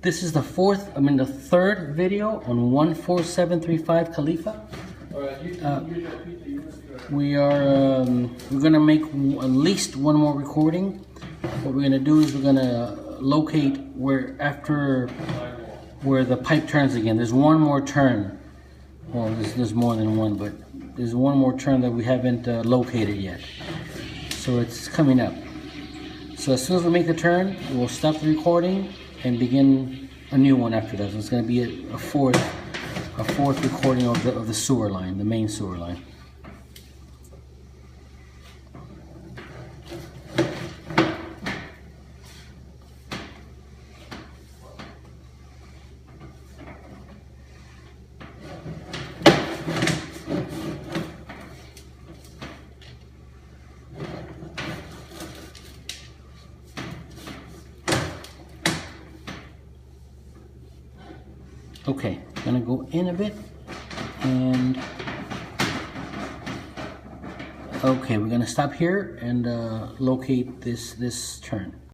This is the third video on 14735 Califa. We're gonna make at least one more recording. What we're gonna do is we're gonna locate where the pipe turns again. There's one more turn. Well, there's more than one, but there's one more turn that we haven't located yet. So it's coming up. So as soon as we make the turn, we'll stop the recording and begin a new one after that. So it's going to be a fourth recording of the sewer line, the main sewer line. Okay, I'm gonna go in a bit, and okay, we're gonna stop here and locate this turn.